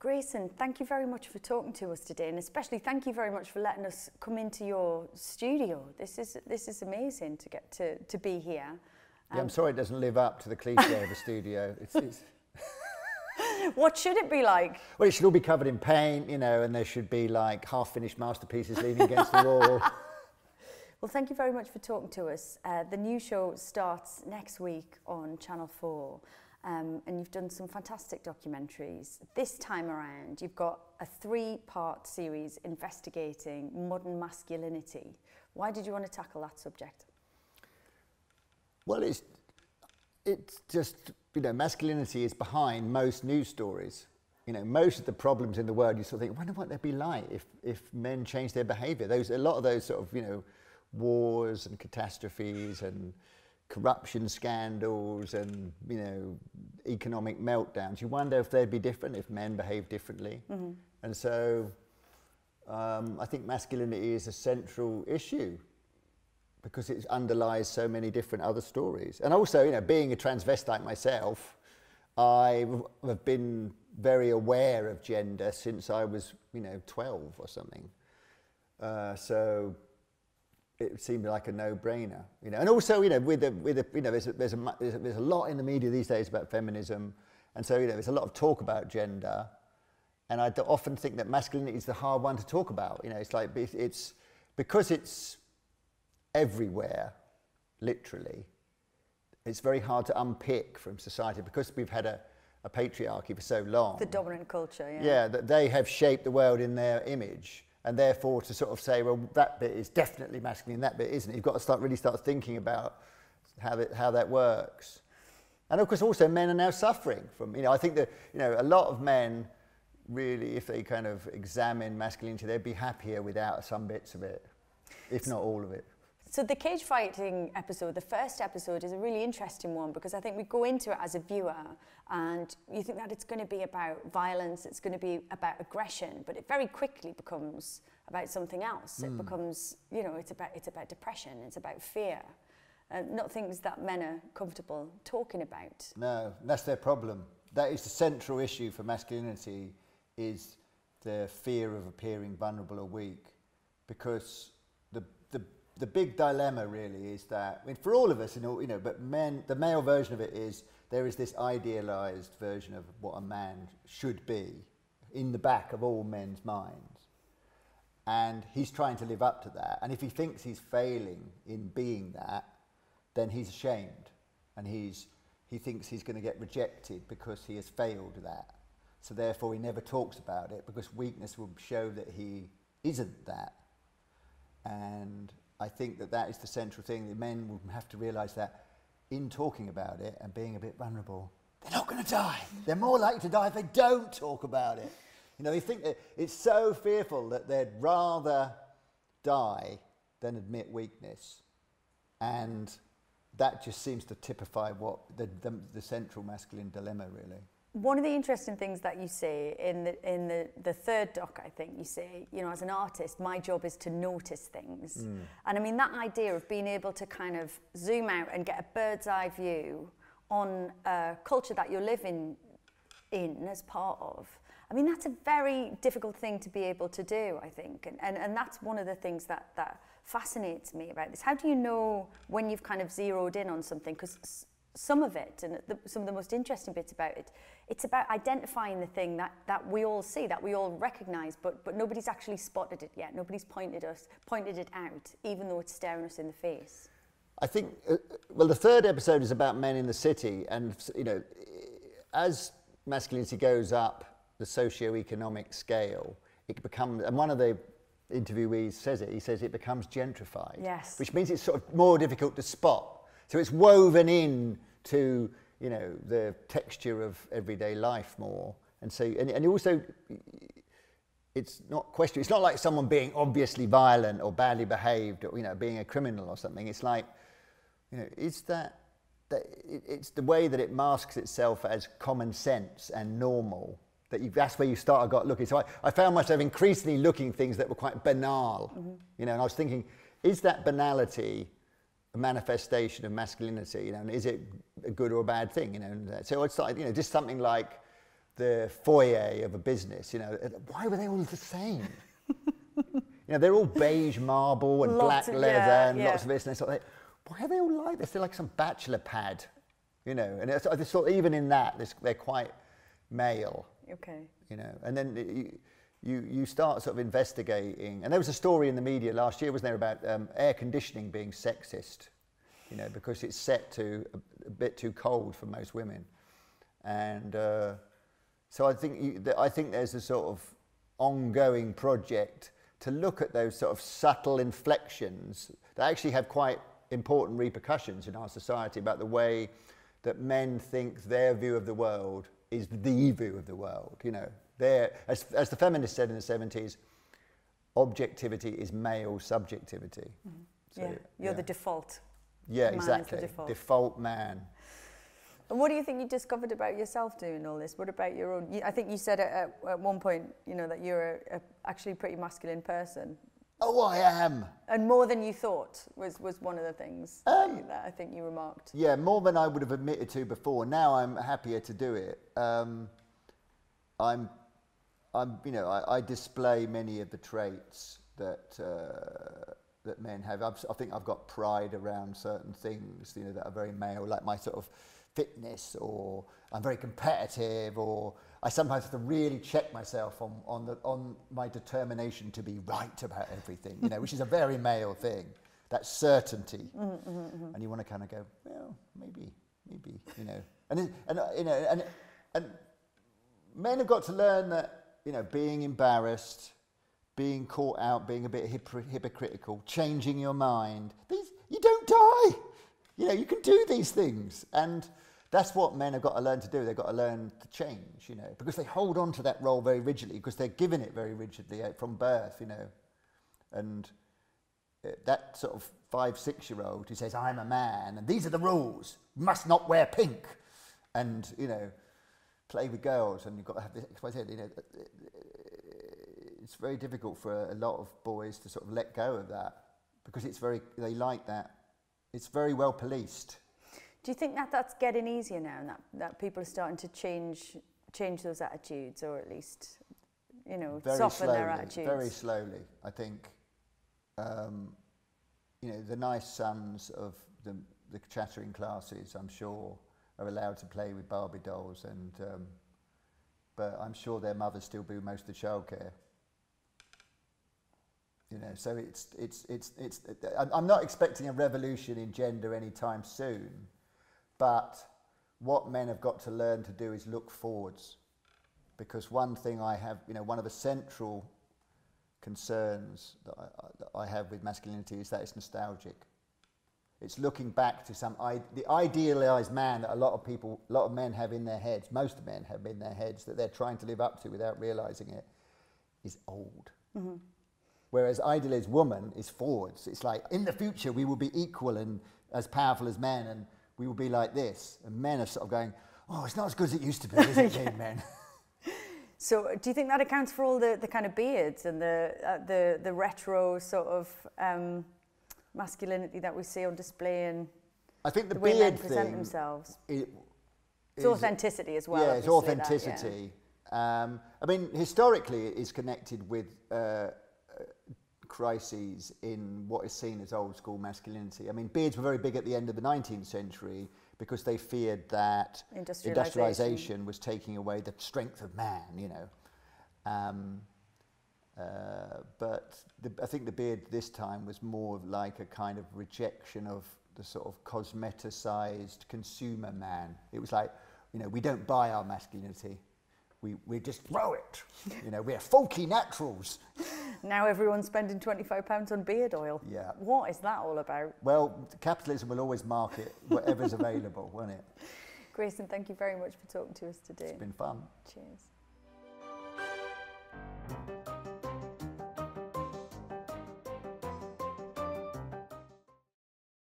Grayson, thank you very much for talking to us today, and especially thank you very much for letting us come into your studio. This is amazing to get to be here. Yeah, I'm sorry it doesn't live up to the cliche of a studio. It's What should it be like? Well, it should all be covered in paint, you know, and there should be like half-finished masterpieces leaning against the wall. Well, thank you very much for talking to us. The new show starts next week on Channel 4. And you've done some fantastic documentaries. This time around, you've got a 3-part series investigating modern masculinity. Why did you want to tackle that subject? Well, it's just, you know, masculinity is behind most news stories. You know, most of the problems in the world, you sort of think, I wonder what they'd be like if men changed their behaviour. A lot of those sort of, you know, wars and catastrophes and corruption scandals and, you know, economic meltdowns. You wonder if they'd be different if men behaved differently. Mm-hmm. And so I think masculinity is a central issue because it underlies so many different other stories. And also, you know, being a transvestite myself, I have been very aware of gender since I was, you know, 12 or something. So it seemed like a no-brainer, you know. And also, you know, with the you know, there's a lot in the media these days about feminism, and so, you know, there's a lot of talk about gender, and I often think that masculinity is the hard one to talk about. You know, it's like it's because it's everywhere, literally. It's very hard to unpick from society because we've had a patriarchy for so long. The dominant culture, yeah. Yeah, that they have shaped the world in their image. And therefore, to sort of say, well, that bit is definitely masculine, that bit isn't. You've got to really start thinking about how that works. And of course, also men are now suffering from. You know, I think that, you know, a lot of men really, if they kind of examine masculinity, they'd be happier without some bits of it, if not all of it. So the cage fighting episode, the first episode, is a really interesting one because I think we go into it as a viewer and you think that it's going to be about violence, it's going to be about aggression, but it very quickly becomes about something else. It becomes, you know, it's about depression, it's about fear, not things that men are comfortable talking about. No, that's their problem. That is the central issue for masculinity, is the fear of appearing vulnerable or weak, because the big dilemma really is that, I mean, for all of us, you know, but men, the male version of it is there is this idealised version of what a man should be in the back of all men's minds, and he's trying to live up to that. And if he thinks he's failing in being that, then he's ashamed, and he thinks he's going to get rejected because he has failed that. So therefore, he never talks about it because weakness will show that he isn't that. And I think that is the central thing. The men will have to realise that in talking about it and being a bit vulnerable, they're not going to die. They're more likely to die if they don't talk about it. You know, they think that it's so fearful that they'd rather die than admit weakness. And that just seems to typify what the central masculine dilemma, really. One of the interesting things that you say in the third doc, I think you say, you know, as an artist, my job is to notice things. And I mean, that idea of being able to kind of zoom out and get a bird's eye view on a culture that you're living in as part of, I mean, that's a very difficult thing to be able to do, I think. And that's one of the things that fascinates me about this. How do you know when you've kind of zeroed in on something? Because some of it, and some of the most interesting bits about it, it's about identifying the thing that we all see, that we all recognise, but nobody's actually spotted it yet. Nobody's pointed it out, even though it's staring us in the face. I think, well, the third episode is about men in the city, and, you know, as masculinity goes up the socio-economic scale, it becomes, and one of the interviewees says it, he says it becomes gentrified. Yes. Which means it's sort of more difficult to spot. So it's woven in to, you know, the texture of everyday life more. And so, and also, it's not question. It's not like someone being obviously violent or badly behaved, or, you know, being a criminal or something. It's like, you know, it's it's the way that it masks itself as common sense and normal. That's where you start looking. So I found myself increasingly looking at things that were quite banal, you know, and I was thinking, is that banality a manifestation of masculinity, you know, and is it a good or a bad thing, you know? And so it's like, you know, just something like the foyer of a business, you know, why were they all the same? You know, they're all beige marble and black leather and lots of this, and they why are they all like this? They're like some bachelor pad, you know. And I just thought even in that, they're quite male. Okay. You know, and then you start sort of investigating. And there was a story in the media last year, wasn't there, about air conditioning being sexist, you know, because it's set to a bit too cold for most women. And so I think there's a sort of ongoing project to look at those sort of subtle inflections that actually have quite important repercussions in our society about the way that men think their view of the world is the view of the world. You know, as the feminists said in the 70s, objectivity is male subjectivity. Mm-hmm. So, you're the default. Yeah, exactly. Default man. And what do you think you discovered about yourself doing all this? What about your own? I think you said at one point, you know, that you're actually a pretty masculine person. Oh, I am. And more than you thought was one of the things that I think you remarked. Yeah, more than I would have admitted to before. Now I'm happier to do it. You know, I display many of the traits that that men have. I think I've got pride around certain things, you know, that are very male, like my sort of fitness, or I'm very competitive, or I sometimes have to really check myself on my determination to be right about everything, you know, which is a very male thing, that certainty. And you want to kind of go, well, maybe, you know, and men have got to learn that, you know, being embarrassed, being caught out, being a bit hypocritical, changing your mind, you don't die. You know, you can do these things. And that's what men have got to learn to do. They've got to learn to change, you know, because they hold on to that role very rigidly, because they're given it very rigidly from birth, you know. And that sort of 5-6-year-old who says, I'm a man, and these are the rules, you must not wear pink, and, you know, play with girls, and you've got to have this XYZ, you know. It's very difficult for a lot of boys to sort of let go of that, because they like that. It's very well policed. Do you think that that's getting easier now, and that people are starting to change those attitudes, or at least, you know, soften their attitudes? Very slowly, I think. You know, the nice sons of the chattering classes, I'm sure, are allowed to play with Barbie dolls, and but I'm sure their mothers still do most of the childcare. You know, so I'm not expecting a revolution in gender anytime soon, but what men have got to learn to do is look forwards, because one thing I have, you know, one of the central concerns that I have with masculinity is that it's nostalgic. It's looking back to the idealized man that a lot of men have in their heads, most men have in their heads, that they're trying to live up to without realizing it, is old. Mm-hmm. Whereas idealized woman is forwards. It's like, in the future, we will be equal and as powerful as men, and we will be like this. And men are sort of going, oh, it's not as good as it used to be, is it, yeah. Men? So do you think that accounts for all the kind of beards and the retro sort of masculinity that we see on display, and I think the way beard men present thing, themselves? It's authenticity as well. Yeah, it's authenticity. I mean, historically, it is connected with crises in what is seen as old school masculinity. I mean, beards were very big at the end of the 19th century because they feared that industrialization was taking away the strength of man, you know. But I think the beard this time was more of like a kind of rejection of the sort of cosmeticized consumer man. It was like, you know, we don't buy our masculinity. We just throw it. You know, we're folky naturals. Now everyone's spending £25 on beard oil. Yeah. What is that all about? Well, capitalism will always market whatever's available, won't it? Grayson, thank you very much for talking to us today. It's been fun. Cheers.